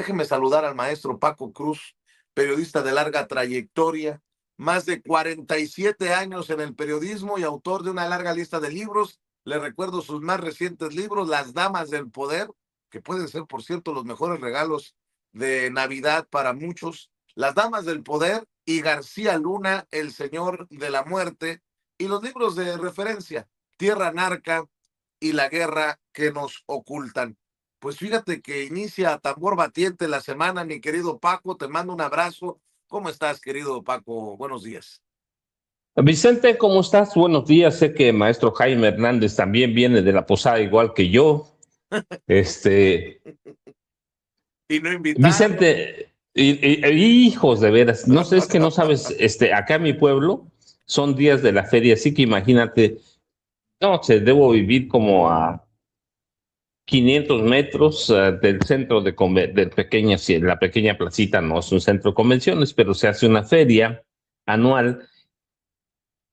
Déjeme saludar al maestro Paco Cruz, periodista de larga trayectoria, más de 47 años en el periodismo y autor de una larga lista de libros. Le recuerdo sus más recientes libros, Las Damas del Poder, que pueden ser, por cierto, los mejores regalos de Navidad para muchos. Las Damas del Poder y García Luna, El Señor de la Muerte, y los libros de referencia, Tierra Narca y La Guerra que nos ocultan. Pues fíjate que inicia a tambor batiente la semana, mi querido Paco, te mando un abrazo. ¿Cómo estás, querido Paco? Buenos días. Vicente, ¿cómo estás? Buenos días. Sé que maestro Jaime Hernández también viene de la posada igual que yo. Este, Y no invitaron. Vicente, hijos de veras, no sé, es que no sabes, acá en mi pueblo son días de la feria, así que imagínate, no sé, debo vivir como a 500 metros del centro de pequeña, sí, la pequeña placita no es un centro de convenciones, pero se hace una feria anual.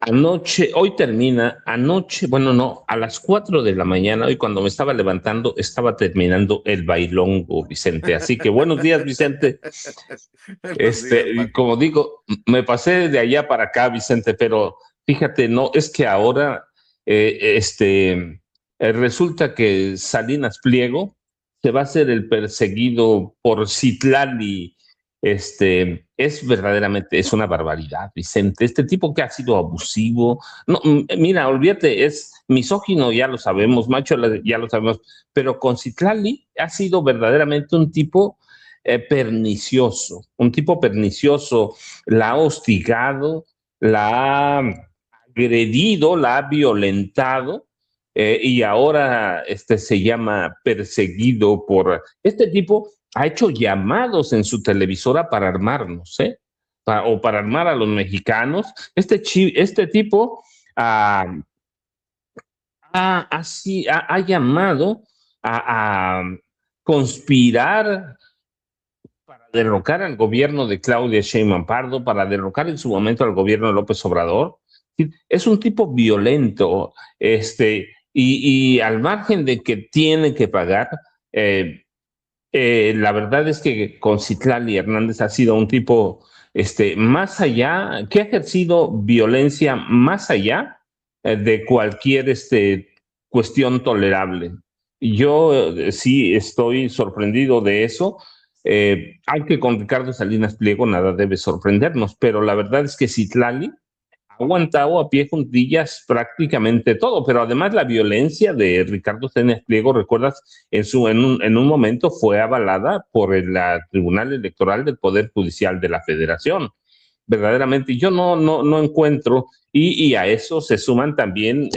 Anoche, hoy termina, anoche, bueno, no, a las 4 de la mañana, hoy cuando me estaba levantando, estaba terminando el bailongo, Vicente. Así que buenos días, Vicente. Buenos días, Y Paco. como digo, me pasé de allá para acá, Vicente, pero fíjate, no, es que ahora, resulta que Salinas Pliego se va a ser el perseguido por Citlali. Es verdaderamente, es una barbaridad, Vicente. Este tipo que ha sido abusivo, no, mira, olvídate, es misógino, ya lo sabemos, macho, ya lo sabemos, pero con Citlali ha sido verdaderamente un tipo pernicioso, la ha hostigado, la ha agredido, la ha violentado, y ahora se llama perseguido por... Este tipo ha hecho llamados en su televisora para armarnos, o para armar a los mexicanos. Este tipo ha llamado a conspirar para derrocar al gobierno de Claudia Sheinbaum Pardo, para derrocar en su momento al gobierno de López Obrador. Es un tipo violento, y al margen de que tiene que pagar, eh, la verdad es que con Citlali Hernández ha sido un tipo, más allá, que ha ejercido violencia más allá de cualquier cuestión tolerable. Yo sí estoy sorprendido de eso. Aunque con Ricardo Salinas Pliego nada debe sorprendernos, pero la verdad es que Citlali ha aguantado a pie juntillas prácticamente todo, pero además la violencia de Ricardo Salinas Pliego, recuerdas, en un momento fue avalada por el Tribunal Electoral del Poder Judicial de la Federación. Verdaderamente, yo no encuentro, y a eso se suman también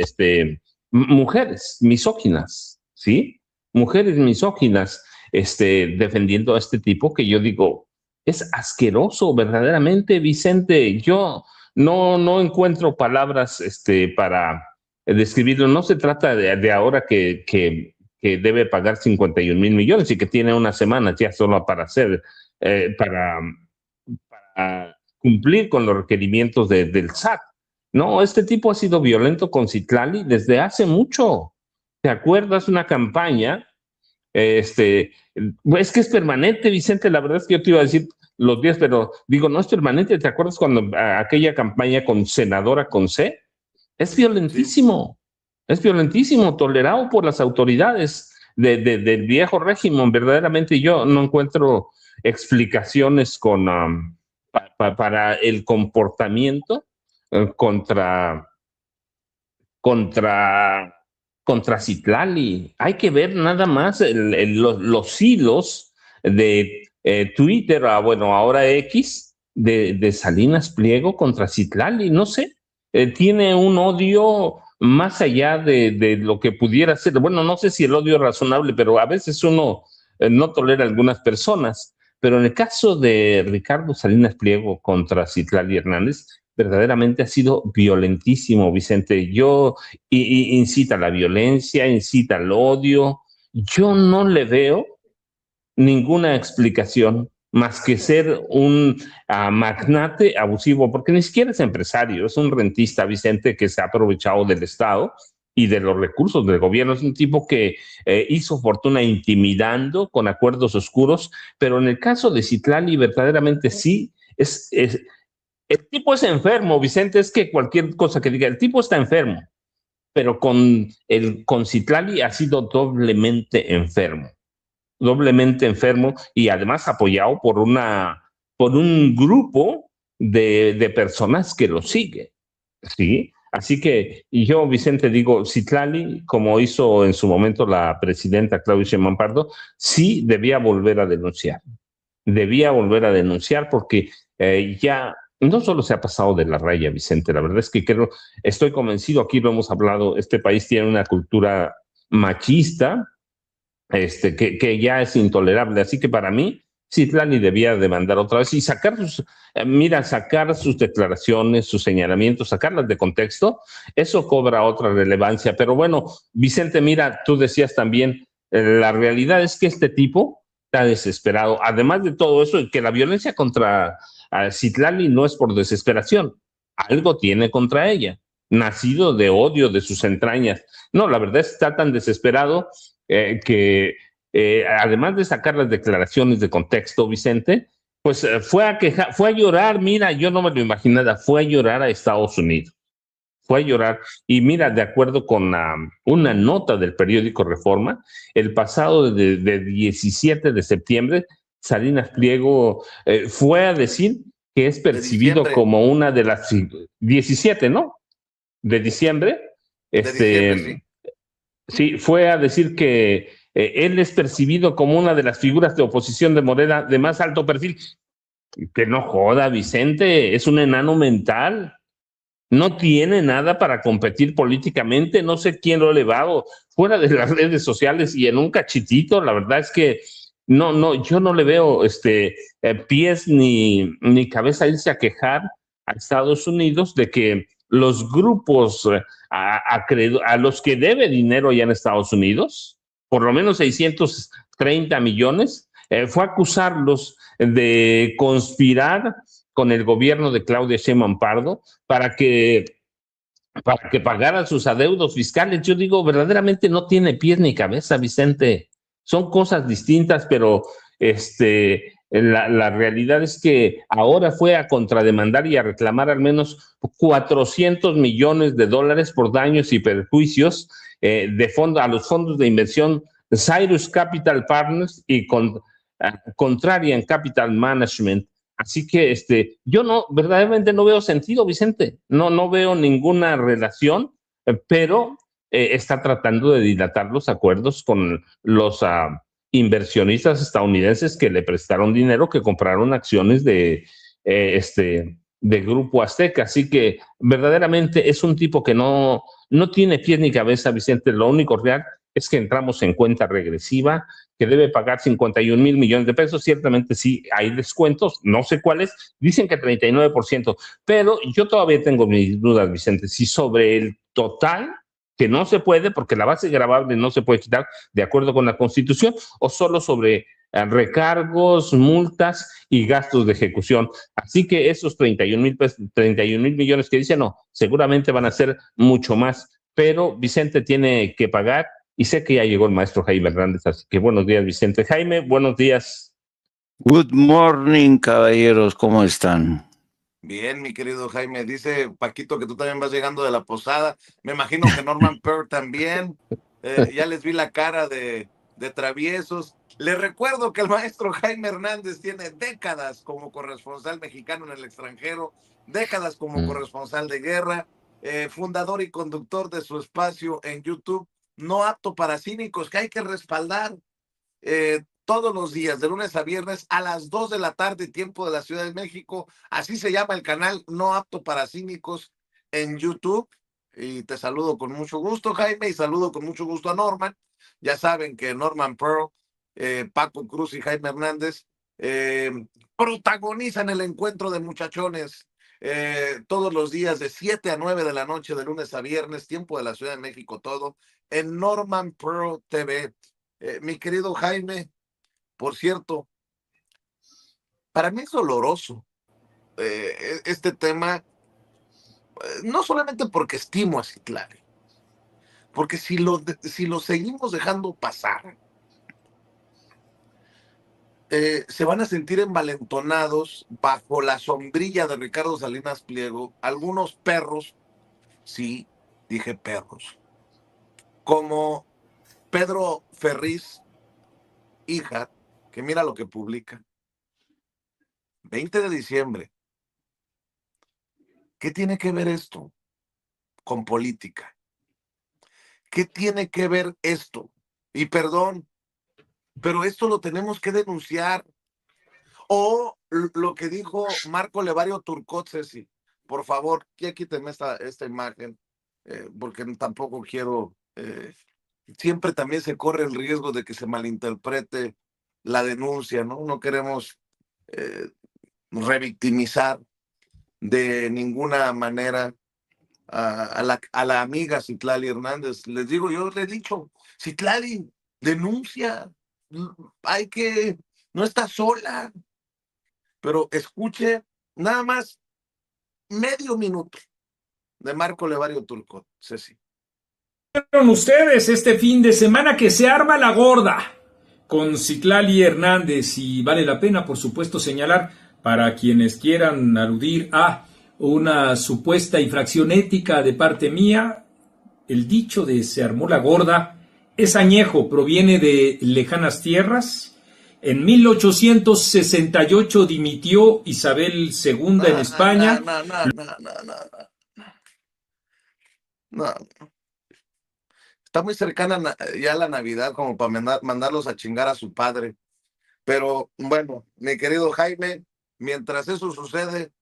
mujeres misóginas, ¿sí? Mujeres misóginas, defendiendo a este tipo que yo digo, es asqueroso, verdaderamente, Vicente. Yo no encuentro palabras para describirlo. No se trata de ahora que debe pagar 51,000 millones y que tiene unas semanas ya solo para hacer, para cumplir con los requerimientos del SAT. No, este tipo ha sido violento con Citlali desde hace mucho. ¿Te acuerdas una campaña? Es que es permanente, Vicente. La verdad es que yo te iba a decir los días, pero digo, no es permanente. ¿Te acuerdas cuando aquella campaña con senadora con C? Es Sí. violentísimo, tolerado por las autoridades del viejo régimen. Verdaderamente yo no encuentro explicaciones para el comportamiento eh, contra, contra, contra Citlali. Hay que ver nada más los hilos de Twitter, bueno, ahora X, de Salinas Pliego contra Citlali. No sé, tiene un odio más allá de lo que pudiera ser. Bueno, no sé si el odio es razonable, pero a veces uno no tolera a algunas personas. Pero en el caso de Ricardo Salinas Pliego contra Citlali Hernández, verdaderamente ha sido violentísimo, Vicente. Incita a la violencia, incita al odio. Yo no le veo ninguna explicación más que ser un magnate abusivo, porque ni siquiera es empresario, es un rentista, Vicente, que se ha aprovechado del Estado y de los recursos del gobierno. Es un tipo que hizo fortuna intimidando con acuerdos oscuros, pero en el caso de Citlali verdaderamente sí, el tipo es enfermo, Vicente, es que cualquier cosa que diga, el tipo está enfermo, pero con Citlali ha sido doblemente enfermo y además apoyado por un grupo de personas que lo sigue, ¿sí? Así que, y yo, Vicente, digo, Citlali, como hizo en su momento la presidenta Claudia Sheinbaum Pardo, sí debía volver a denunciar porque ya no solo se ha pasado de la raya, Vicente, la verdad es que estoy convencido, aquí lo hemos hablado, este país tiene una cultura machista, que ya es intolerable. Así que para mí, Citlali debía demandar otra vez y sacar sus declaraciones, sus señalamientos, sacarlas de contexto, eso cobra otra relevancia. Pero bueno, Vicente, mira, tú decías también, la realidad es que este tipo está desesperado. Además de todo eso, que la violencia contra Citlali no es por desesperación, algo tiene contra ella, nacido de odio de sus entrañas. No, la verdad está tan desesperado que además de sacar las declaraciones de contexto, Vicente, pues fue a llorar, mira, yo no me lo imaginaba, fue a llorar a Estados Unidos, fue a llorar. Y mira, de acuerdo con una nota del periódico Reforma, el pasado de 17 de septiembre, Salinas Pliego fue a decir que es De percibido diciembre, como una de las 17, ¿no? De diciembre, de diciembre, sí. sí, fue a decir que él es percibido como una de las figuras de oposición de Morena de más alto perfil. Que no joda, Vicente, es un enano mental. No tiene nada para competir políticamente. No sé quién lo ha elevado fuera de las redes sociales y en un cachitito. La verdad es que yo no le veo pies ni cabeza a irse a quejar a Estados Unidos de que los grupos a los que debe dinero allá en Estados Unidos, por lo menos 630 millones, fue a acusarlos de conspirar con el gobierno de Claudia Sheinbaum Pardo para que pagaran sus adeudos fiscales. Yo digo, verdaderamente no tiene pies ni cabeza, Vicente. Son cosas distintas, pero la realidad es que ahora fue a contrademandar y a reclamar al menos 400 millones de dólares por daños y perjuicios a los fondos de inversión Cyrus Capital Partners y Contrarian Capital Management. Así que yo verdaderamente no veo sentido, Vicente, no veo ninguna relación, pero está tratando de dilatar los acuerdos con los inversionistas estadounidenses que le prestaron dinero, que compraron acciones de Grupo Azteca. Así que verdaderamente es un tipo que no tiene pies ni cabeza, Vicente. Lo único real es que entramos en cuenta regresiva, que debe pagar 51 mil millones de pesos. Ciertamente sí hay descuentos, no sé cuáles, dicen que 39%, pero yo todavía tengo mis dudas, Vicente, si sobre el total, que no se puede, porque la base gravable no se puede quitar de acuerdo con la Constitución, o solo sobre recargos, multas y gastos de ejecución. Así que esos 31 mil millones que dicen, no, seguramente van a ser mucho más, pero Vicente tiene que pagar y sé que ya llegó el maestro Jaime Hernández, así que buenos días, Vicente. Jaime, buenos días. Good morning, caballeros, ¿cómo están? Bien, mi querido Jaime. Dice Paquito que tú también vas llegando de la posada. Me imagino que Norman Pearl también. Ya les vi la cara de traviesos. Les recuerdo que el maestro Jaime Hernández tiene décadas como corresponsal mexicano en el extranjero, décadas como corresponsal de guerra, fundador y conductor de su espacio en YouTube, No Apto para Cínicos, que hay que respaldar. Todos los días, de lunes a viernes, a las 2 de la tarde, tiempo de la Ciudad de México. Así se llama el canal No Apto para Cínicos en YouTube. Y te saludo con mucho gusto, Jaime, y saludo con mucho gusto a Norman. Ya saben que Norman Pearl, Paco Cruz y Jaime Hernández eh, protagonizan el encuentro de muchachones todos los días de 7 a 9 de la noche, de lunes a viernes, tiempo de la Ciudad de México, todo en Norman Pearl TV. Mi querido Jaime, por cierto, para mí es doloroso este tema, no solamente porque estimo a Citlali, porque si lo seguimos dejando pasar, se van a sentir envalentonados bajo la sombrilla de Ricardo Salinas Pliego algunos perros, sí, dije perros, como Pedro Ferriz, hija, que mira lo que publica, 20 de diciembre. ¿Qué tiene que ver esto con política? ¿Qué tiene que ver esto? Y perdón, pero esto lo tenemos que denunciar. O lo que dijo Marco Levario Turcot, Ceci, por favor, ya quíteme esta imagen, porque tampoco quiero, siempre también se corre el riesgo de que se malinterprete la denuncia, ¿no? No queremos eh, revictimizar de ninguna manera a la amiga Citlali Hernández. Les digo, yo le he dicho, Citlali, denuncia, hay que, no está sola, pero escuche nada más medio minuto de Marco Levario Turcot, Ceci. Vieron ustedes este fin de semana que se arma la gorda con Citlali Hernández y vale la pena, por supuesto, señalar para quienes quieran aludir a una supuesta infracción ética de parte mía, el dicho de se armó la gorda es añejo, proviene de lejanas tierras. En 1868 dimitió Isabel II en España. No. Está muy cercana ya la Navidad como para mandarlos a chingar a su padre. Pero bueno, mi querido Jaime, mientras eso sucede,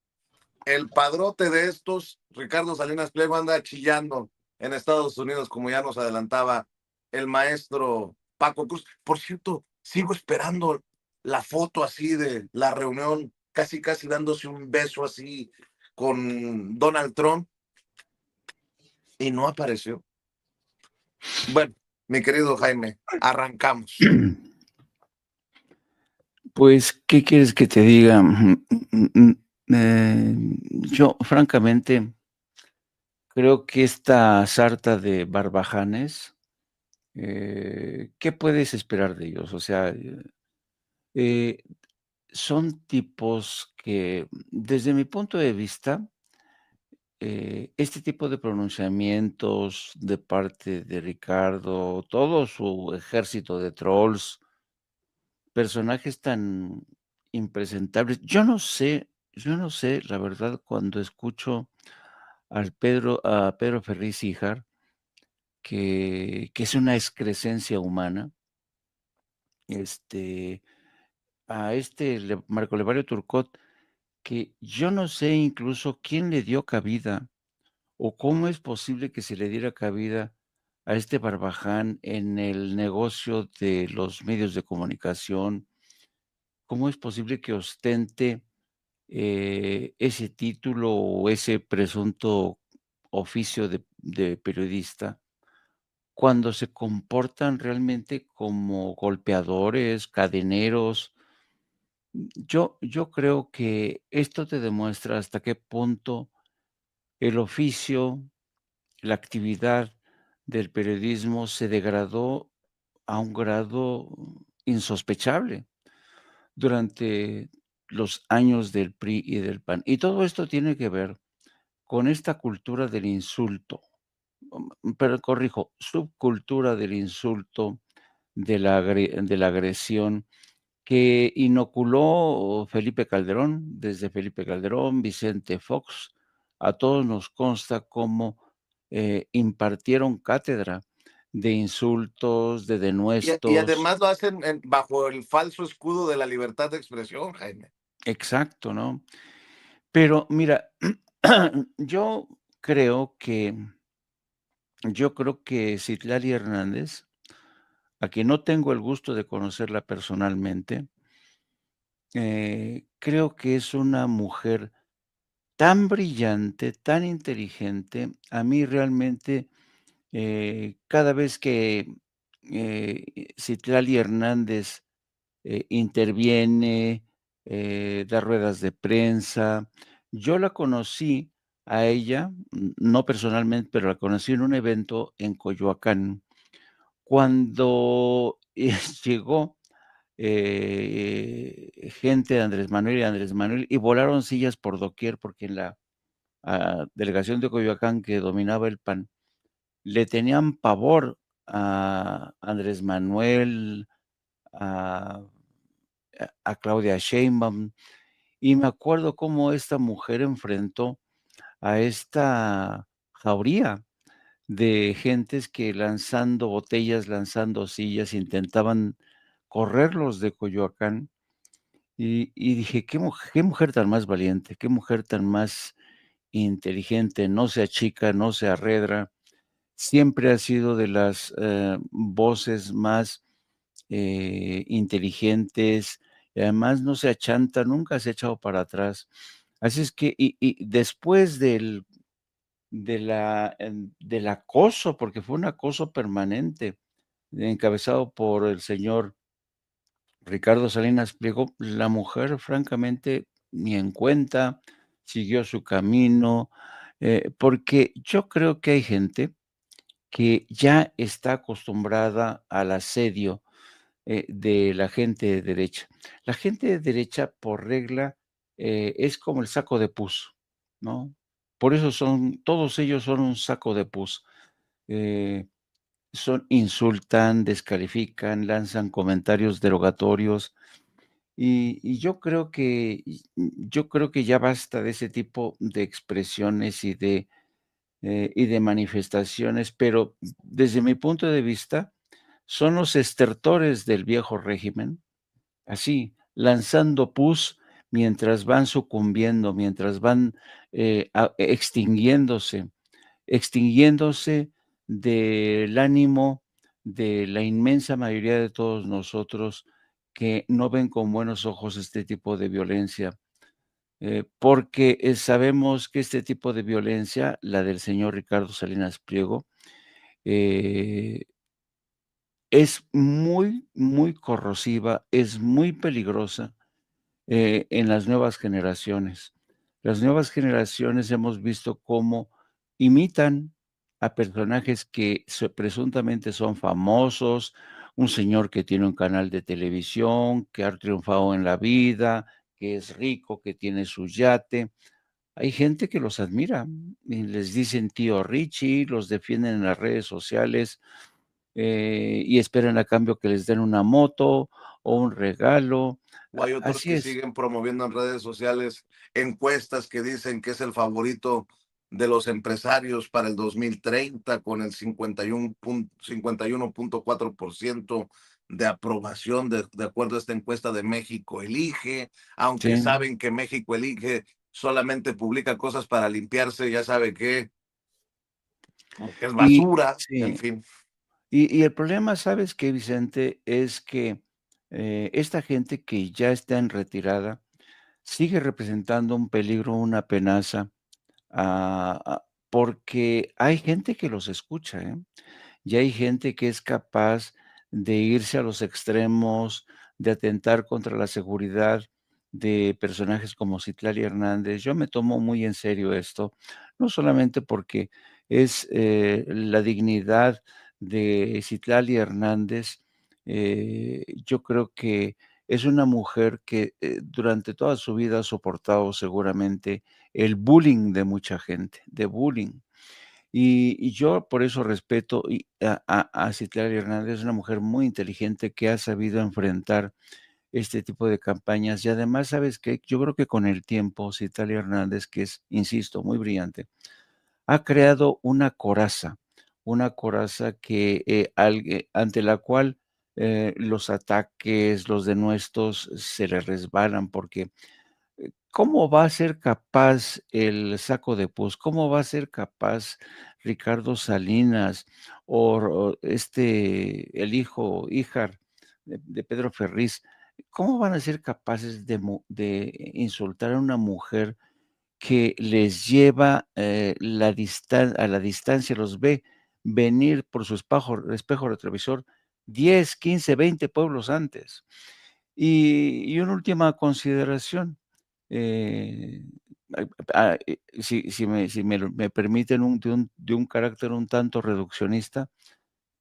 el padrote de estos, Ricardo Salinas Pliego, anda chillando en Estados Unidos, como ya nos adelantaba el maestro Paco Cruz. Por cierto, sigo esperando la foto así de la reunión, casi dándose un beso así con Donald Trump, y no apareció. Bueno, mi querido Jaime, arrancamos. Pues, ¿qué quieres que te diga? Yo, francamente, creo que esta sarta de barbajanes, ¿qué puedes esperar de ellos? O sea, son tipos que, desde mi punto de vista, este tipo de pronunciamientos de parte de Ricardo, todo su ejército de trolls, personajes tan impresentables. Yo no sé, la verdad, cuando escucho a Pedro Ferriz Híjar, que es una excrescencia humana, este, Marco Levario Turcot, que yo no sé incluso quién le dio cabida o cómo es posible que se le diera cabida a este barbaján en el negocio de los medios de comunicación. ¿Cómo es posible que ostente ese título o ese presunto oficio de periodista cuando se comportan realmente como golpeadores, cadeneros? Yo creo que esto te demuestra hasta qué punto el oficio, la actividad del periodismo se degradó a un grado insospechable durante los años del PRI y del PAN. Y todo esto tiene que ver con esta cultura del insulto, pero corrijo, subcultura del insulto, de la agresión que inoculó Felipe Calderón, desde Felipe Calderón, Vicente Fox, a todos nos consta cómo impartieron cátedra de insultos, de Y denuestos. además lo hacen bajo el falso escudo de la libertad de expresión, Jaime. Exacto, ¿no? Pero mira, yo creo que Citlali Hernández, a quien no tengo el gusto de conocerla personalmente, creo que es una mujer tan brillante, tan inteligente. A mí realmente, cada vez que, Citlali Hernández, interviene, da ruedas de prensa. Yo la conocí a ella, no personalmente, pero la conocí en un evento en Coyoacán. Cuando llegó gente de Andrés Manuel y volaron sillas por doquier, porque en la delegación de Coyoacán que dominaba el PAN, le tenían pavor a Andrés Manuel, a Claudia Sheinbaum, y me acuerdo cómo esta mujer enfrentó a esta jauría de gentes que lanzando botellas, lanzando sillas, intentaban correrlos de Coyoacán. Y dije: qué mujer tan más valiente, qué mujer tan más inteligente, no se achica, no se arredra". Siempre ha sido de las, voces más, inteligentes, y además no se achanta, nunca se ha echado para atrás. Así es que y después del acoso, porque fue un acoso permanente, encabezado por el señor Ricardo Salinas Pliego, la mujer francamente ni en cuenta, siguió su camino, porque yo creo que hay gente que ya está acostumbrada al asedio, de la gente de derecha. La gente de derecha, por regla, es como el saco de pus, ¿no? Por eso todos ellos son un saco de pus. Eh, insultan, descalifican, lanzan comentarios derogatorios, y yo creo que ya basta de ese tipo de expresiones y de manifestaciones, pero desde mi punto de vista, son los estertores del viejo régimen, así, lanzando pus mientras van sucumbiendo, mientras van, extinguiéndose del ánimo de la inmensa mayoría de todos nosotros que no ven con buenos ojos este tipo de violencia, porque, sabemos que este tipo de violencia, la del señor Ricardo Salinas Pliego, eh, es muy, muy corrosiva, es muy peligrosa, en las nuevas generaciones. Las nuevas generaciones hemos visto cómo imitan a personajes que presuntamente son famosos, un señor que tiene un canal de televisión, que ha triunfado en la vida, que es rico, que tiene su yate. Hay gente que los admira y les dicen tío Richie, los defienden en las redes sociales, y esperan a cambio que les den una moto o un regalo. O hay otros Así que es. siguen promoviendo en redes sociales encuestas que dicen que es el favorito de los empresarios para el 2030 con el 51.4% de aprobación de acuerdo a esta encuesta de México Elige, aunque Sí, saben que México Elige solamente publica cosas para limpiarse, ya sabe que es y basura, en sí, fin. y el problema, ¿sabes qué, Vicente? Es que, esta gente que ya está en retirada sigue representando un peligro, una amenaza, porque hay gente que los escucha, ¿eh? Y hay gente que es capaz de irse a los extremos, de atentar contra la seguridad de personajes como Citlali Hernández. Yo me tomo muy en serio esto, no solamente porque es, la dignidad de Citlali Hernández, yo creo que es una mujer que, durante toda su vida ha soportado seguramente el bullying de mucha gente, de bullying. Y yo por eso respeto a Citlali Hernández, es una mujer muy inteligente que ha sabido enfrentar este tipo de campañas. Y además, ¿sabes qué? Yo creo que con el tiempo, Citlali Hernández, que es, insisto, muy brillante, ha creado una coraza que, ante la cual, los ataques, los denuestos se le resbalan, porque ¿cómo va a ser capaz el Saco de Pus? ¿Cómo va a ser capaz Ricardo Salinas el hijo, Híjar de Pedro Ferriz? ¿Cómo van a ser capaces de insultar a una mujer que les lleva, a la distancia, los ve venir por su espejo retrovisor 10, 15, 20 pueblos antes? Y una última consideración, eh, si me permiten, de un carácter un tanto reduccionista,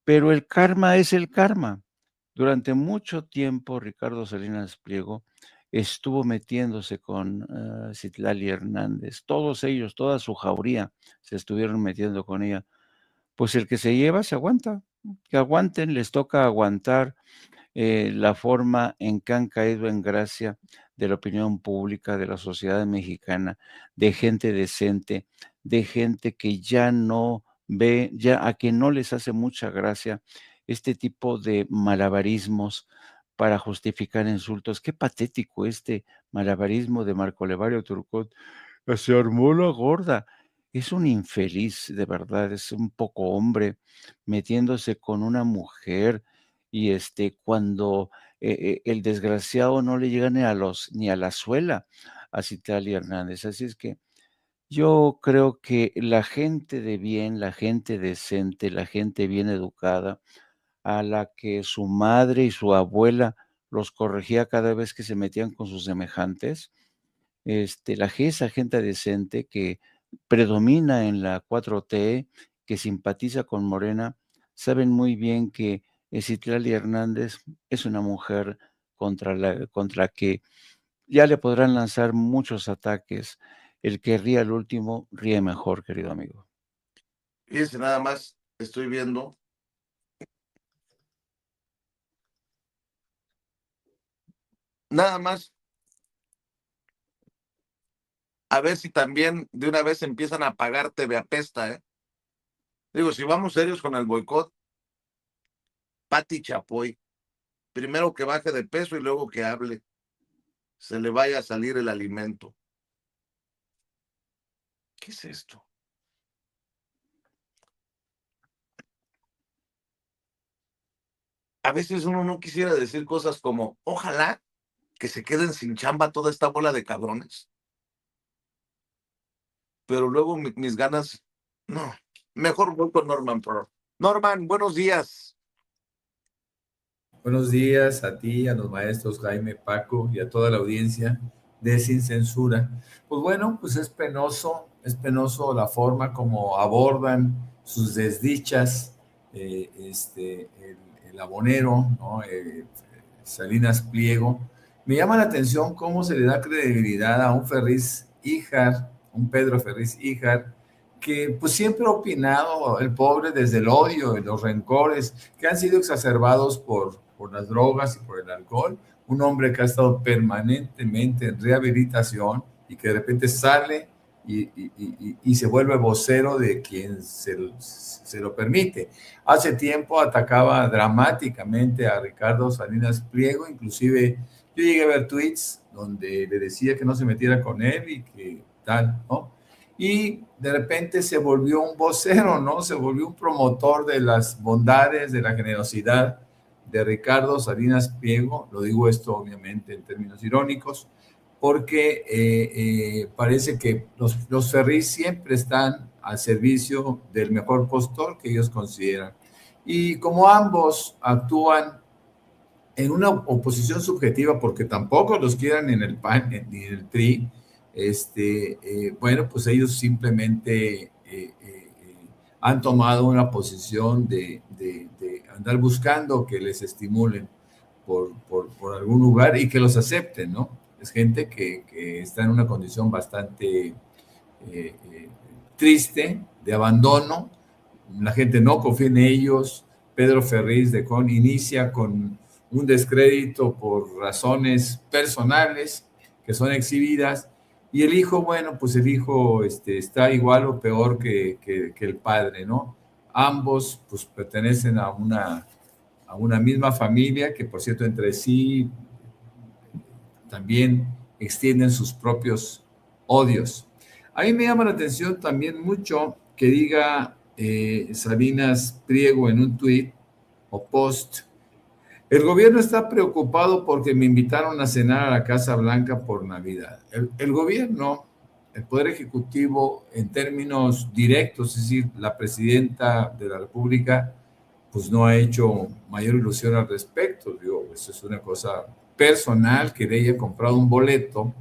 pero el karma es el karma. Durante mucho tiempo, Ricardo Salinas Pliego estuvo metiéndose con Citlali Hernández. Todos ellos, toda su jauría, se estuvieron metiendo con ella. Pues el que se lleva se aguanta. Que aguanten, les toca aguantar la forma en que han caído en gracia de la opinión pública, de la sociedad mexicana, de gente decente, de gente que ya no ve, ya a que no les hace mucha gracia este tipo de malabarismos para justificar insultos. Qué patético este malabarismo de Marco Levario Turcot. Se armó la gorda. Es un infeliz, de verdad, es un poco hombre metiéndose con una mujer y cuando el desgraciado no le llega ni a la suela a Citlali Hernández. Así es que yo creo que la gente de bien, la gente decente, la gente bien educada, a la que su madre y su abuela los corregía cada vez que se metían con sus semejantes, esa gente decente que predomina en la 4T, que simpatiza con Morena, saben muy bien que Citlali Hernández es una mujer contra que ya le podrán lanzar muchos ataques. El que ríe al último, ríe mejor, querido amigo. Fíjense, nada más estoy viendo. Nada más a ver si también de una vez empiezan a pagar TV Apesta, ¿eh? Digo, si vamos serios con el boicot, Pati Chapoy, primero que baje de peso y luego que hable, se le vaya a salir el alimento. ¿Qué es esto? A veces uno no quisiera decir cosas como, ojalá que se queden sin chamba toda esta bola de cabrones. Pero luego mis ganas, no, mejor voy con Norman Pearl. Norman, buenos días. Buenos días a ti, a los maestros Jaime, Paco y a toda la audiencia de Sin Censura. Pues bueno, pues es penoso la forma como abordan sus desdichas, el abonero, ¿no? Salinas Pliego. Me llama la atención cómo se le da credibilidad a un Ferriz Híjar, un Pedro Ferriz Híjar, que pues siempre ha opinado el pobre desde el odio y los rencores que han sido exacerbados por las drogas y por el alcohol, un hombre que ha estado permanentemente en rehabilitación y que de repente sale y se vuelve vocero de quien se lo permite. Hace tiempo atacaba dramáticamente a Ricardo Salinas Pliego, inclusive yo llegué a ver tweets donde le decía que no se metiera con él y que tal, ¿no? Y de repente se volvió un vocero, ¿no? Se volvió un promotor de las bondades, de la generosidad de Ricardo Salinas Pliego. Lo digo esto obviamente en términos irónicos, porque parece que los Ferriz siempre están al servicio del mejor postor que ellos consideran. Y como ambos actúan en una oposición subjetiva, porque tampoco los quieran en el PAN ni en el PRI, bueno, pues ellos simplemente han tomado una posición de andar buscando que les estimulen por algún lugar y que los acepten, ¿no? Es gente que está en una condición bastante triste, de abandono. La gente no confía en ellos. Pedro Ferriz de Con inicia con un descrédito por razones personales que son exhibidas. Y el hijo, bueno, pues el hijo está igual o peor que el padre, ¿no? Ambos pues pertenecen a una misma familia que, por cierto, entre sí también extienden sus propios odios. A mí me llama la atención también mucho que diga Salinas Pliego en un tuit o post: el gobierno está preocupado porque me invitaron a cenar a la Casa Blanca por Navidad. El gobierno, el Poder Ejecutivo, en términos directos, es decir, la presidenta de la República, pues no ha hecho mayor ilusión al respecto. Digo, eso es una cosa personal, que le haya comprado un boleto,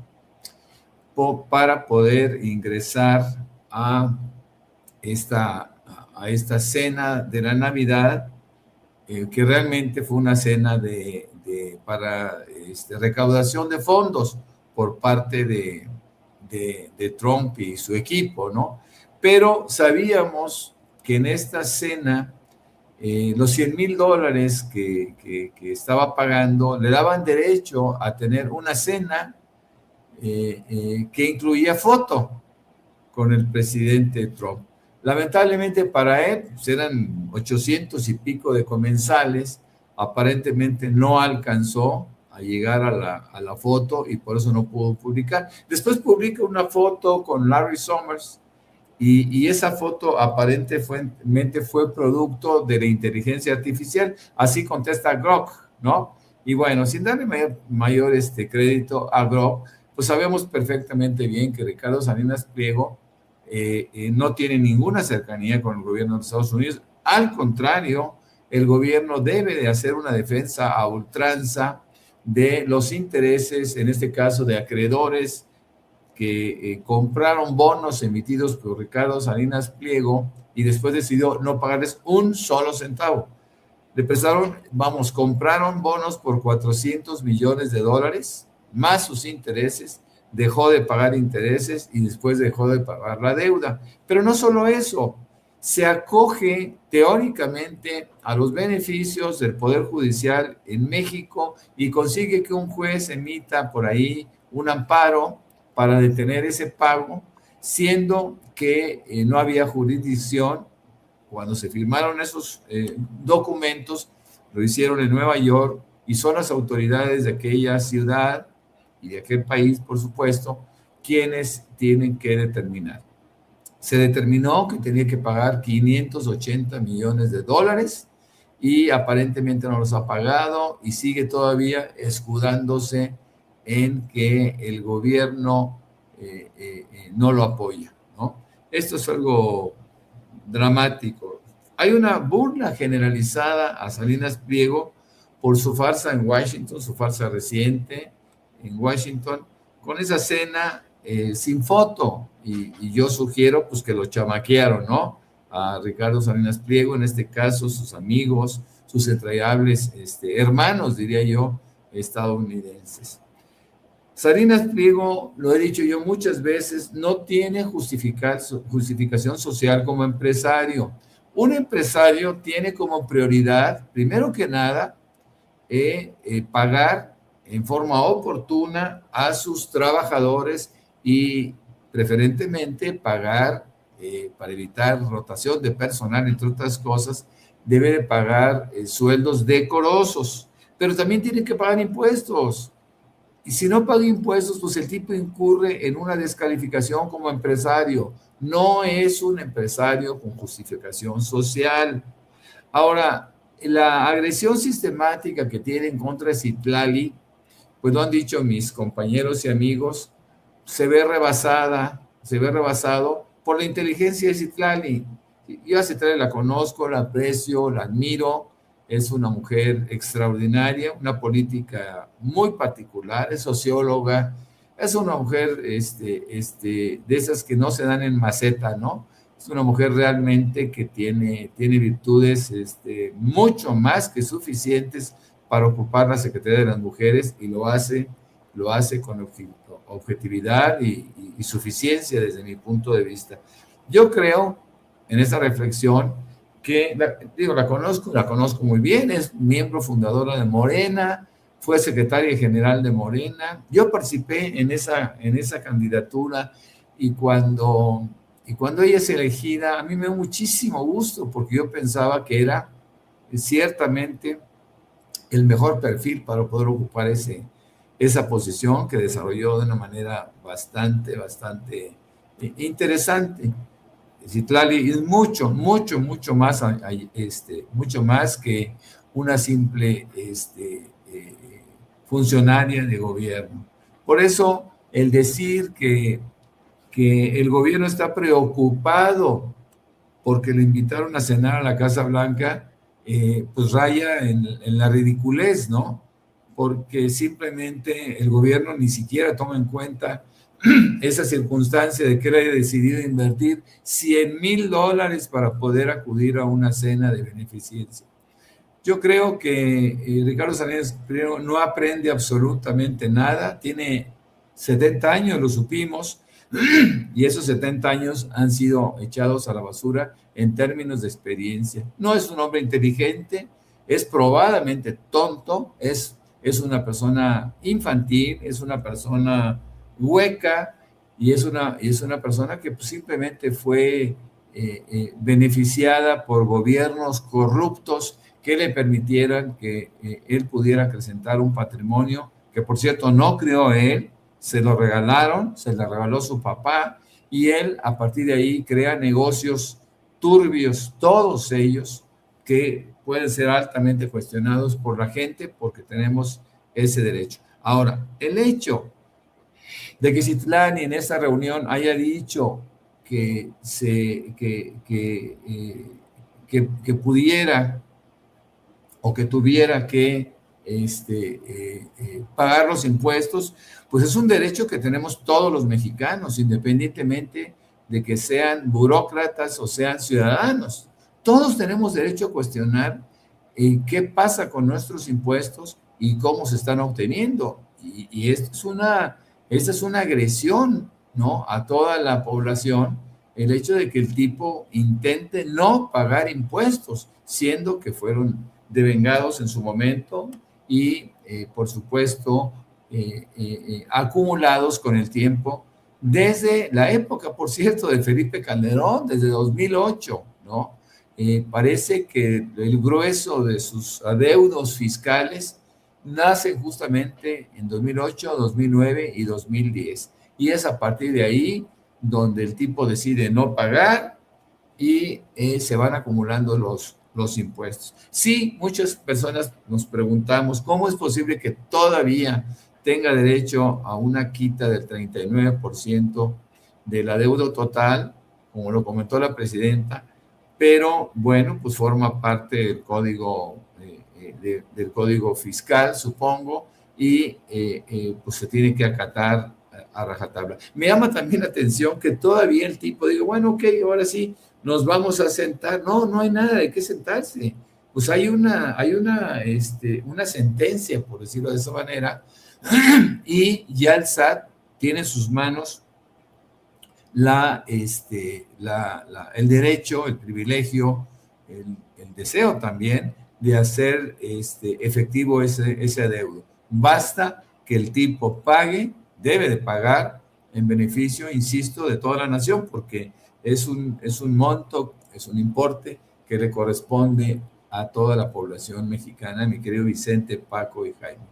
para poder ingresar a esta cena de la Navidad, que realmente fue una cena para recaudación de fondos por parte de Trump y su equipo, ¿no? Pero sabíamos que en esta cena los $100,000 que estaba pagando le daban derecho a tener una cena que incluía foto con el presidente Trump. Lamentablemente para él pues eran 800 y pico de comensales, aparentemente no alcanzó a llegar a la foto y por eso no pudo publicar. Después publica una foto con Larry Summers y esa foto aparentemente fue producto de la inteligencia artificial, así contesta Grok, ¿no? Y bueno, sin darle mayor crédito a Grok, pues sabemos perfectamente bien que Ricardo Salinas Pliego no tiene ninguna cercanía con el gobierno de Estados Unidos. Al contrario, el gobierno debe de hacer una defensa a ultranza de los intereses, en este caso de acreedores que compraron bonos emitidos por Ricardo Salinas Pliego y después decidió no pagarles un solo centavo. Compraron bonos por $400 millones, más sus intereses, dejó de pagar intereses y después dejó de pagar la deuda. Pero no solo eso, se acoge teóricamente a los beneficios del Poder Judicial en México y consigue que un juez emita por ahí un amparo para detener ese pago, siendo que no había jurisdicción. Cuando se firmaron esos documentos, lo hicieron en Nueva York y son las autoridades de aquella ciudad y de aquel país, por supuesto, quienes tienen que determinar. Se determinó que tenía que pagar $580 millones y aparentemente no los ha pagado y sigue todavía escudándose en que el gobierno no lo apoya, ¿no? Esto es algo dramático. Hay una burla generalizada a Salinas Pliego por su farsa en Washington, su farsa reciente en Washington, con esa cena sin foto, y yo sugiero pues que lo chamaquearon, ¿no? A Ricardo Salinas Pliego, en este caso, sus amigos, sus entrañables hermanos, diría yo, estadounidenses. Salinas Pliego, lo he dicho yo muchas veces, no tiene justificación social como empresario. Un empresario tiene como prioridad, primero que nada, pagar en forma oportuna a sus trabajadores y preferentemente pagar, para evitar rotación de personal, entre otras cosas, debe de pagar sueldos decorosos, pero también tiene que pagar impuestos. Y si no paga impuestos, pues el tipo incurre en una descalificación como empresario. No es un empresario con justificación social. Ahora, la agresión sistemática que tiene en contra de Citlali, pues lo han dicho mis compañeros y amigos, se ve rebasado por la inteligencia de Citlali. Yo a Citlali la conozco, la aprecio, la admiro. Es una mujer extraordinaria, una política muy particular, es socióloga, es una mujer de esas que no se dan en maceta, ¿no? Es una mujer realmente que tiene virtudes mucho más que suficientes para ocupar la Secretaría de las Mujeres y lo hace con objetividad y suficiencia desde mi punto de vista. Yo creo en esa reflexión que, la conozco muy bien, es miembro fundadora de Morena, fue secretaria general de Morena. Yo participé en esa candidatura y cuando ella es elegida, a mí me dio muchísimo gusto porque yo pensaba que era ciertamente el mejor perfil para poder ocupar esa posición que desarrolló de una manera bastante interesante. Citlali es mucho más que una simple funcionaria de gobierno. Por eso, el decir que el gobierno está preocupado porque le invitaron a cenar a la Casa Blanca, pues raya en la ridiculez, ¿no? porque simplemente el gobierno ni siquiera toma en cuenta esa circunstancia de que él haya decidido invertir $100,000 para poder acudir a una cena de beneficencia. Yo creo que Ricardo Salinas Pliego no aprende absolutamente nada, tiene 70 años, lo supimos, y esos 70 años han sido echados a la basura en términos de experiencia. No es un hombre inteligente, es probadamente tonto, es una persona infantil, es una persona hueca y es una persona que pues, simplemente fue beneficiada por gobiernos corruptos que le permitieran que él pudiera acrecentar un patrimonio que, por cierto, no creó él, se lo regalaron, se le regaló su papá, y él a partir de ahí crea negocios turbios, todos ellos, que pueden ser altamente cuestionados por la gente porque tenemos ese derecho. Ahora, el hecho de que Citlani en esta reunión haya dicho que pudiera o que tuviera que pagar los impuestos, pues es un derecho que tenemos todos los mexicanos, independientemente de que sean burócratas o sean ciudadanos. Todos tenemos derecho a cuestionar qué pasa con nuestros impuestos y cómo se están obteniendo. Y esta es una agresión, ¿no?, a toda la población, el hecho de que el tipo intente no pagar impuestos, siendo que fueron devengados en su momento y, por supuesto, acumulados con el tiempo, desde la época, por cierto, de Felipe Calderón, desde 2008, ¿no? Parece que el grueso de sus adeudos fiscales nacen justamente en 2008, 2009 y 2010. Y es a partir de ahí donde el tipo decide no pagar y se van acumulando los impuestos. Sí, muchas personas nos preguntamos cómo es posible que todavía tenga derecho a una quita del 39% de la deuda total, como lo comentó la presidenta, pero bueno, pues forma parte del código, del código fiscal, supongo, y pues se tiene que acatar a rajatabla. Me llama también la atención que todavía el tipo diga, bueno, ok, ahora sí, nos vamos a sentar. No, no hay nada de qué sentarse. Pues hay una sentencia, por decirlo de esa manera, y ya el SAT tiene en sus manos el derecho, el privilegio, el deseo también de hacer efectivo ese adeudo. Basta que el tipo pague, debe de pagar en beneficio, insisto, de toda la nación, porque es un monto, es un importe que le corresponde a toda la población mexicana, mi querido Vicente, Paco y Jaime.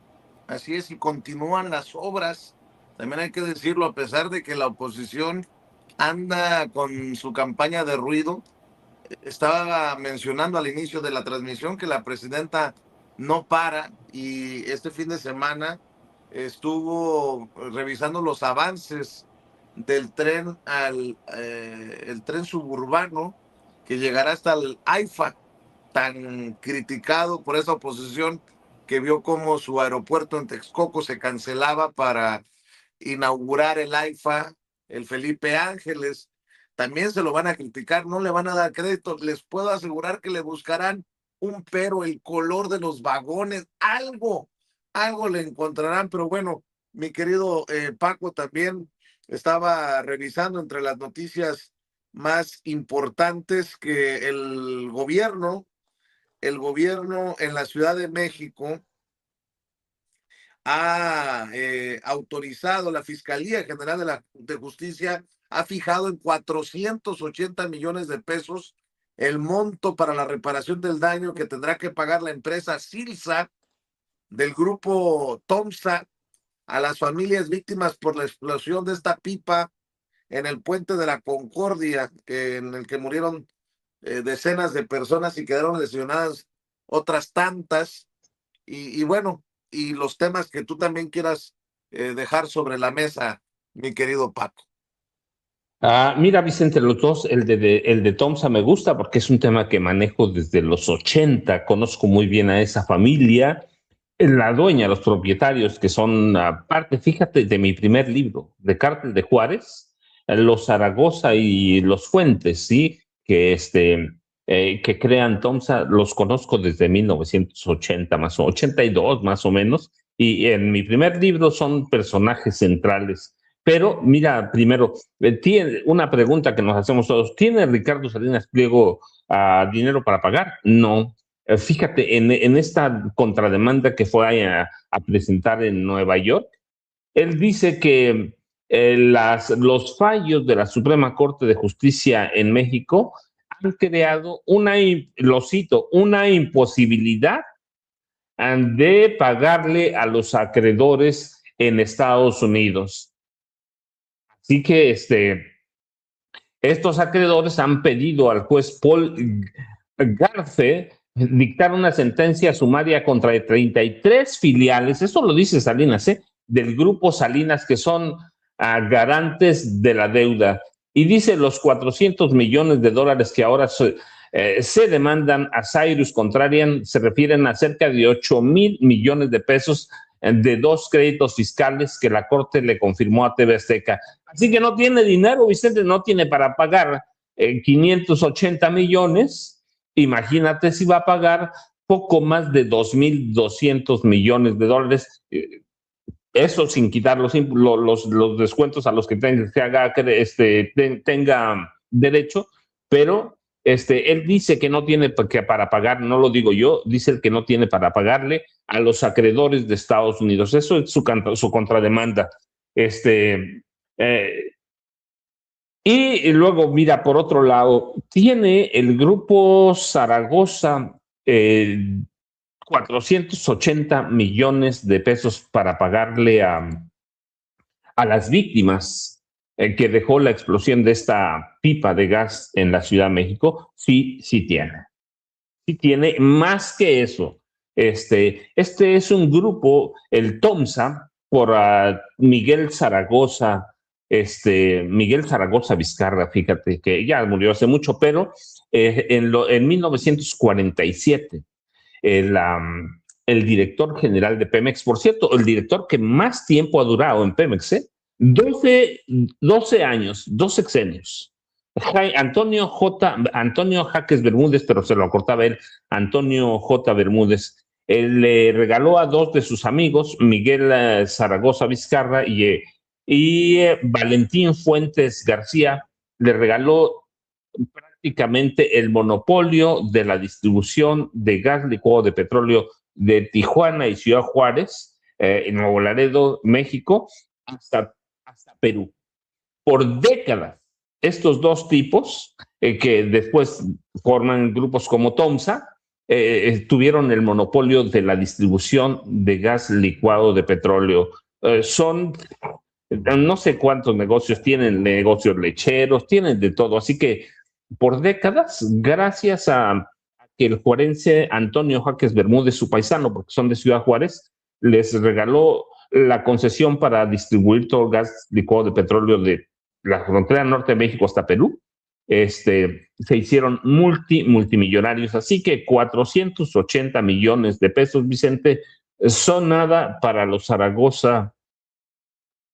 Así es, y continúan las obras, también hay que decirlo, a pesar de que la oposición anda con su campaña de ruido. Estaba mencionando al inicio de la transmisión que la presidenta no para, y este fin de semana estuvo revisando los avances del tren el tren suburbano que llegará hasta el AIFA, tan criticado por esa oposición que vio cómo su aeropuerto en Texcoco se cancelaba para inaugurar el AIFA, el Felipe Ángeles. También se lo van a criticar, no le van a dar crédito. Les puedo asegurar que le buscarán un pero, el color de los vagones, algo le encontrarán. Pero bueno, mi querido Paco, también estaba revisando entre las noticias más importantes que el gobierno en la Ciudad de México ha autorizado, la Fiscalía General de Justicia ha fijado en 480 millones de pesos el monto para la reparación del daño que tendrá que pagar la empresa Silsa del grupo Tomsa a las familias víctimas por la explosión de esta pipa en el puente de la Concordia, en el que murieron decenas de personas y quedaron lesionadas otras tantas. Y bueno, y los temas que tú también quieras dejar sobre la mesa, mi querido Paco. Mira, Vicente, los dos, el de Tomsa me gusta porque es un tema que manejo desde los 80, conozco muy bien a esa familia la dueña, los propietarios que son parte, fíjate, de mi primer libro, de Cártel de Juárez, los Zaragoza y los Fuentes, ¿sí? Que crean Tomsa, los conozco desde 1980, más o 82 más o menos, y en mi primer libro son personajes centrales. Pero mira, primero, tiene una pregunta que nos hacemos todos, ¿tiene Ricardo Salinas Pliego dinero para pagar? No. Fíjate, en esta contrademanda que fue a presentar en Nueva York, él dice que los fallos de la Suprema Corte de Justicia en México han creado lo cito, una imposibilidad de pagarle a los acreedores en Estados Unidos. Así que estos acreedores han pedido al juez Paul Garce dictar una sentencia sumaria contra 33 filiales, eso lo dice Salinas, del grupo Salinas, que son garantes de la deuda. Y dice los 400 millones de dólares que ahora se demandan a Cyrus Contrarian, se refieren a cerca de 8,000 millones de pesos de 2 créditos fiscales que la Corte le confirmó a TV Azteca. Así que no tiene dinero, Vicente, no tiene para pagar 580 millones. Imagínate si va a pagar poco más de 2,200 millones de dólares. Eso sin quitar los descuentos a los que tenga derecho, pero él dice que no tiene para pagar, no lo digo yo, dice el que no tiene para pagarle a los acreedores de Estados Unidos. Eso es su contrademanda. Y luego, mira, por otro lado, tiene el grupo Zaragoza 480 millones de pesos para pagarle a las víctimas que dejó la explosión de esta pipa de gas en la Ciudad de México. Sí tiene. Sí tiene más que eso. Este es un grupo, el TOMSA, por Miguel Zaragoza Vizcarra, fíjate que ya murió hace mucho, pero en 1947 el director general de Pemex, por cierto, el director que más tiempo ha durado en Pemex, 12 años, 2 sexenios. Antonio Jaques Bermúdez, pero se lo acortaba él, Antonio J. Bermúdez, él le regaló a 2 de sus amigos, Miguel Zaragoza Vizcarra y Valentín Fuentes García, le regaló prácticamente el monopolio de la distribución de gas licuado de petróleo de Tijuana y Ciudad Juárez, en Nuevo Laredo, México, hasta Perú. Por décadas, estos 2 tipos, que después forman grupos como TOMSA, tuvieron el monopolio de la distribución de gas licuado de petróleo. Son no sé cuántos negocios tienen, negocios lecheros, tienen de todo. Así que por décadas, gracias a que el juarense Antonio Jaques Bermúdez, su paisano, porque son de Ciudad Juárez, les regaló la concesión para distribuir todo el gas licuado de petróleo de la frontera norte de México hasta Perú. Se hicieron multimillonarios. Así que 480 millones de pesos, Vicente, son nada para los Zaragoza,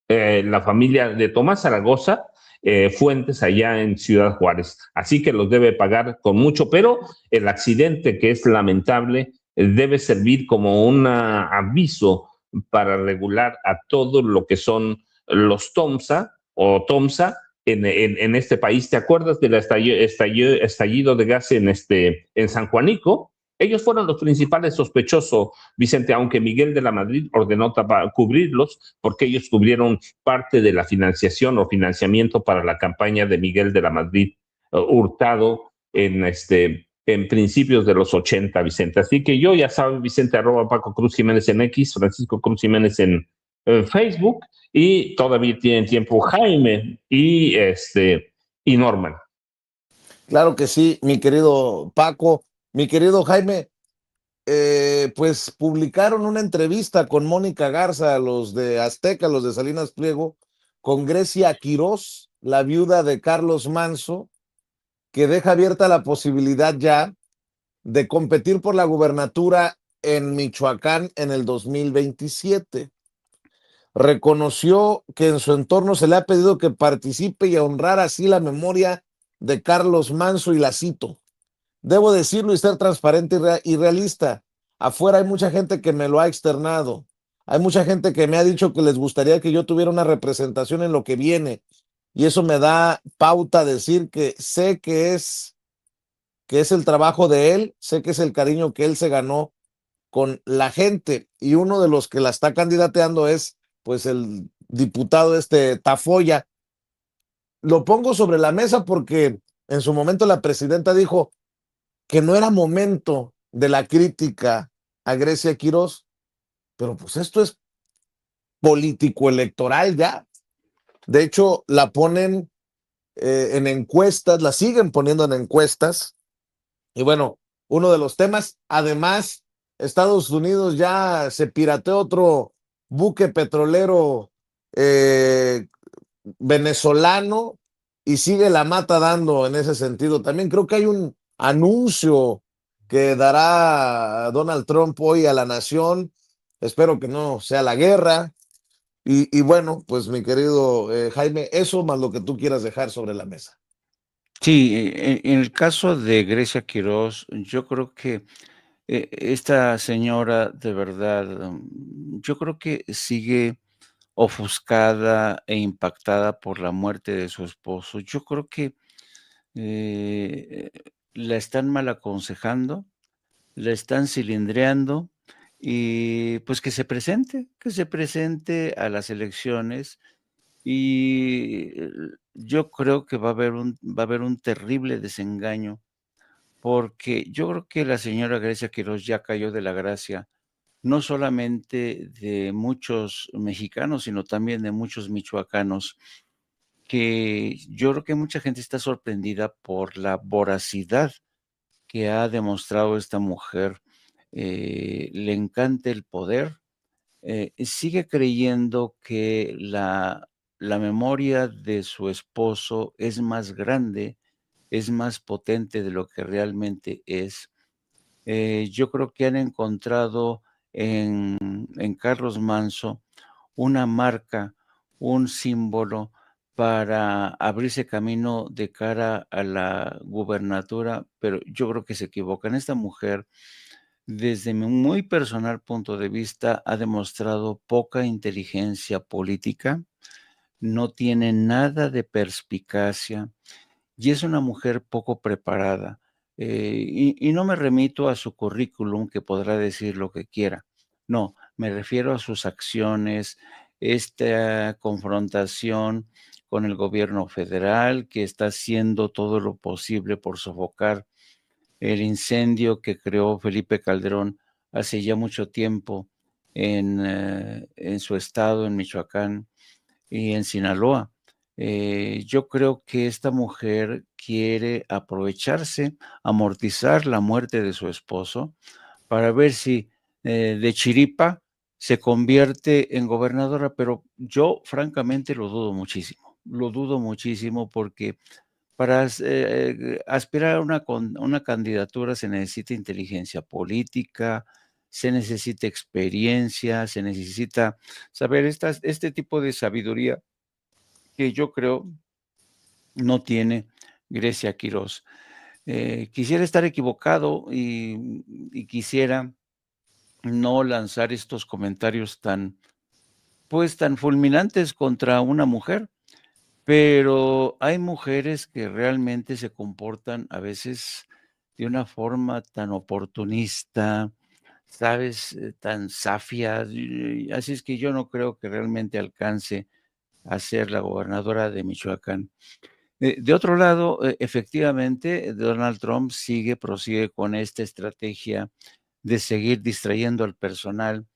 la familia de Tomás Zaragoza Fuentes allá en Ciudad Juárez. Así que los debe pagar con mucho, pero el accidente, que es lamentable, debe servir como un aviso para regular a todo lo que son los TOMSA o TOMSA en este país. ¿Te acuerdas del estallido de gas en San Juanico? Ellos fueron los principales sospechosos, Vicente, aunque Miguel de la Madrid ordenó cubrirlos, porque ellos cubrieron parte de la financiación o financiamiento para la campaña de Miguel de la Madrid Hurtado en principios de los 80, Vicente. Así que yo, ya saben, Vicente, @ Paco Cruz Jiménez en X, Francisco Cruz Jiménez en Facebook, y todavía tienen tiempo Jaime y Norman. Claro que sí, mi querido Paco. Mi querido Jaime, pues publicaron una entrevista con Mónica Garza, los de Azteca, los de Salinas Pliego, con Grecia Quirós, la viuda de Carlos Manso, que deja abierta la posibilidad ya de competir por la gubernatura en Michoacán en el 2027. Reconoció que en su entorno se le ha pedido que participe y honrar así la memoria de Carlos Manso, y la cito: debo decirlo y ser transparente y realista. Afuera hay mucha gente que me lo ha externado. Hay mucha gente que me ha dicho que les gustaría que yo tuviera una representación en lo que viene. Y eso me da pauta a decir que sé que es el trabajo de él, sé que es el cariño que él se ganó con la gente. Y uno de los que la está candidateando es pues el diputado Tafoya. Lo pongo sobre la mesa porque en su momento la presidenta dijo que no era momento de la crítica a Grecia Quirós, pero pues esto es político electoral ya. De hecho, la ponen en encuestas, la siguen poniendo en encuestas. Y bueno, uno de los temas, además, Estados Unidos ya se pirateó otro buque petrolero venezolano y sigue la mata dando en ese sentido. También creo que hay un anuncio que dará Donald Trump hoy a la nación. Espero que no sea la guerra. Y bueno, pues mi querido Jaime, eso más lo que tú quieras dejar sobre la mesa. Sí, en el caso de Grecia Quirós, yo creo que esta señora de verdad, yo creo que sigue ofuscada e impactada por la muerte de su esposo. Yo creo que eh, la están mal aconsejando, la están cilindreando y pues que se presente a las elecciones y yo creo que va a haber un terrible desengaño porque yo creo que la señora Grecia Quirós ya cayó de la gracia, no solamente de muchos mexicanos, sino también de muchos michoacanos, que yo creo que mucha gente está sorprendida por la voracidad que ha demostrado esta mujer. Le encanta el poder, sigue creyendo que la memoria de su esposo es más grande, es más potente de lo que realmente es. Yo creo que han encontrado en Carlos Manso una marca, un símbolo para abrirse camino de cara a la gubernatura, pero yo creo que se equivocan. Esta mujer, desde mi muy personal punto de vista, ha demostrado poca inteligencia política, no tiene nada de perspicacia y es una mujer poco preparada. Y no me remito a su currículum, que podrá decir lo que quiera. No, me refiero a sus acciones, esta confrontación con el gobierno federal, que está haciendo todo lo posible por sofocar el incendio que creó Felipe Calderón hace ya mucho tiempo en su estado, en Michoacán y en Sinaloa. Yo creo que esta mujer quiere aprovecharse, amortizar la muerte de su esposo para ver si de chiripa se convierte en gobernadora, pero yo francamente lo dudo muchísimo porque para aspirar a una candidatura se necesita inteligencia política, se necesita experiencia, se necesita saber este tipo de sabiduría que yo creo no tiene Grecia Quirós. Quisiera estar equivocado y quisiera no lanzar estos comentarios tan fulminantes contra una mujer, pero hay mujeres que realmente se comportan a veces de una forma tan oportunista, ¿sabes? Tan zafia, así es que yo no creo que realmente alcance a ser la gobernadora de Michoacán. De otro lado, efectivamente, Donald Trump prosigue con esta estrategia de seguir distrayendo al personal.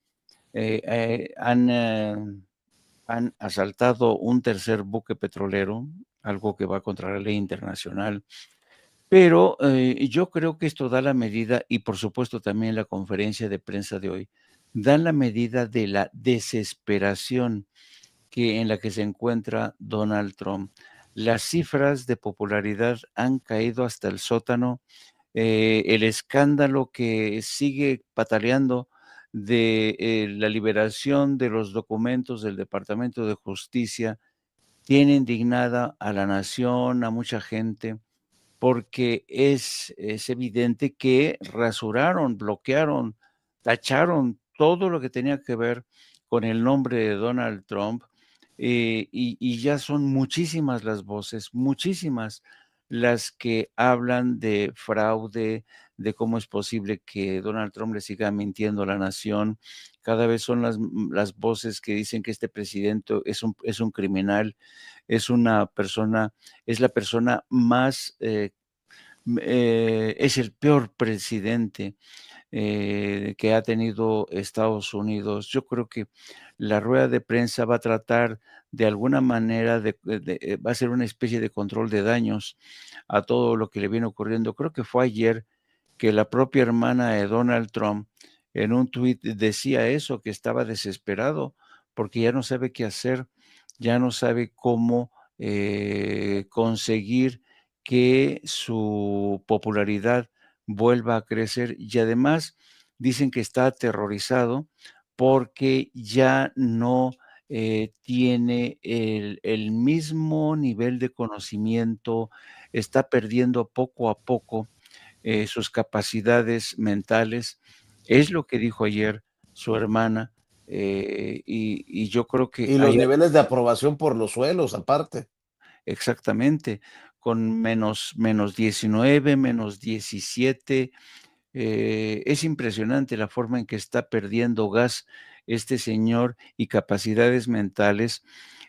Eh, eh, han, eh, Han asaltado un tercer buque petrolero, algo que va contra la ley internacional. Pero yo creo que esto da la medida, y por supuesto también la conferencia de prensa de hoy, dan la medida de la desesperación en la que se encuentra Donald Trump. Las cifras de popularidad han caído hasta el sótano. el escándalo que sigue pataleando de la liberación de los documentos del Departamento de Justicia tiene indignada a la nación, a mucha gente, porque es evidente que rasuraron, bloquearon, tacharon todo lo que tenía que ver con el nombre de Donald Trump, y ya son muchísimas las voces, muchísimas las que hablan de fraude, de cómo es posible que Donald Trump le siga mintiendo a la nación. Cada vez son las voces que dicen que este presidente es un criminal, es una persona, es la persona más es el peor presidente que ha tenido Estados Unidos. Yo creo que la rueda de prensa va a tratar de alguna manera va a ser una especie de control de daños a todo lo que le viene ocurriendo. Creo que fue ayer que la propia hermana de Donald Trump en un tuit decía eso, que estaba desesperado porque ya no sabe qué hacer, ya no sabe cómo conseguir que su popularidad vuelva a crecer, y además dicen que está aterrorizado porque ya no tiene el mismo nivel de conocimiento, está perdiendo poco a poco sus capacidades mentales. Es lo que dijo ayer su hermana, y yo creo que Y los hay niveles de aprobación por los suelos, aparte. exactamente, con menos 19, menos 17. Es impresionante la forma en que está perdiendo gas este señor y capacidades mentales,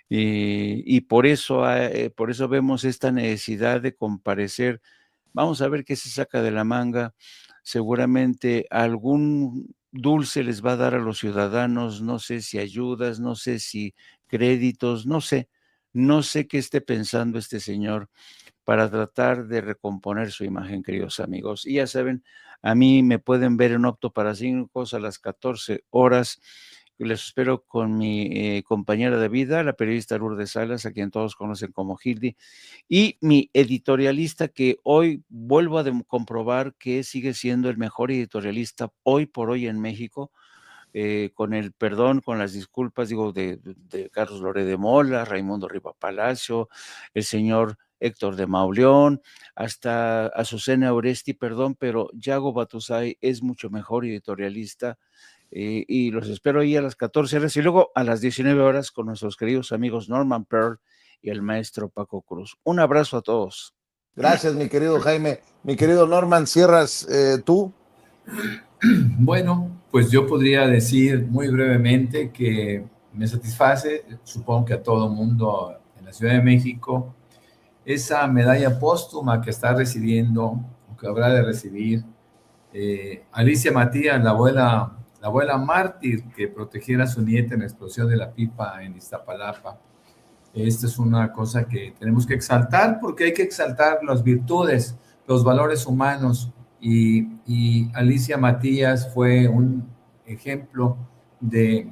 y por eso vemos esta necesidad de comparecer. Vamos a ver qué se saca de la manga. Seguramente algún dulce les va a dar a los ciudadanos, no sé si ayudas, no sé si créditos, no sé qué esté pensando este señor para tratar de recomponer su imagen, queridos amigos. Y ya saben, a mí me pueden ver en Opto para Cínicos a las 14 horas. Les espero con mi compañera de vida, la periodista Lourdes Salas, a quien todos conocen como Hildy, y mi editorialista, que hoy vuelvo a comprobar que sigue siendo el mejor editorialista hoy por hoy en México, con el perdón, con las disculpas, digo, de Carlos Loret de Mola, Raimundo Riva Palacio, el señor Héctor de Mauleón, hasta Azucena Oresti, perdón, pero Yago Batusay es mucho mejor editorialista, y los espero ahí a las 14 horas y luego a las 19 horas con nuestros queridos amigos Norman Pearl y el maestro Paco Cruz. Un abrazo a todos. Gracias, mi querido Jaime. Mi querido Norman, cierras tú. Bueno, pues yo podría decir muy brevemente que me satisface, supongo que a todo mundo en la Ciudad de México, esa medalla póstuma que está recibiendo, o que habrá de recibir, Alicia Matías, la abuela mártir que protegiera a su nieta en la explosión de la pipa en Iztapalapa. Esta es una cosa que tenemos que exaltar, porque hay que exaltar las virtudes, los valores humanos, y Alicia Matías fue un ejemplo de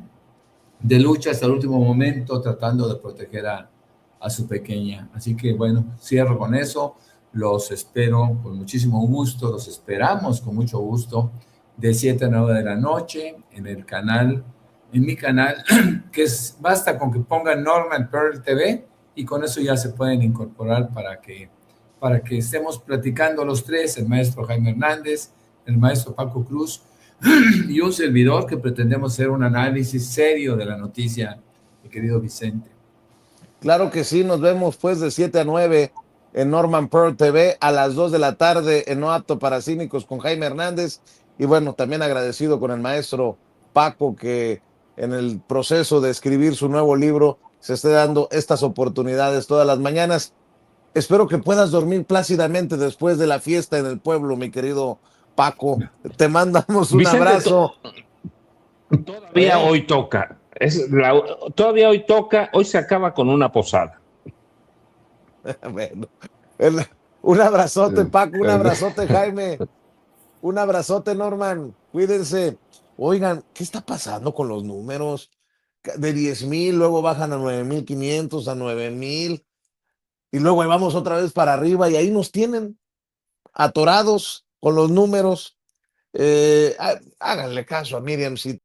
lucha hasta el último momento, tratando de proteger a su pequeña. Así que bueno, cierro con eso. Los espero con muchísimo gusto, los esperamos con mucho gusto, de 7 a 9 de la noche, en mi canal, que basta con que pongan Norman Pearl TV, y con eso ya se pueden incorporar para que estemos platicando los tres, el maestro Jaime Hernández, el maestro Paco Cruz, y un servidor, que pretendemos hacer un análisis serio de la noticia, mi querido Vicente. Claro que sí, nos vemos pues de 7 a 9 en Norman Pearl TV, a las 2 de la tarde en No Apto para Cínicos con Jaime Hernández. Y bueno, también agradecido con el maestro Paco, que en el proceso de escribir su nuevo libro se esté dando estas oportunidades todas las mañanas. Espero que puedas dormir plácidamente después de la fiesta en el pueblo, mi querido Paco. Te mandamos un Vicente, abrazo. Todavía hoy toca. Todavía hoy toca. Hoy se acaba con una posada. Bueno, un abrazote, Paco, un abrazote, Jaime, un abrazote, Norman. Cuídense. Oigan, ¿qué está pasando con los números? De 10,000, luego bajan a 9,500, a 9,000, y luego ahí vamos otra vez para arriba, y ahí nos tienen atorados. con los números. Háganle caso a Miriam, si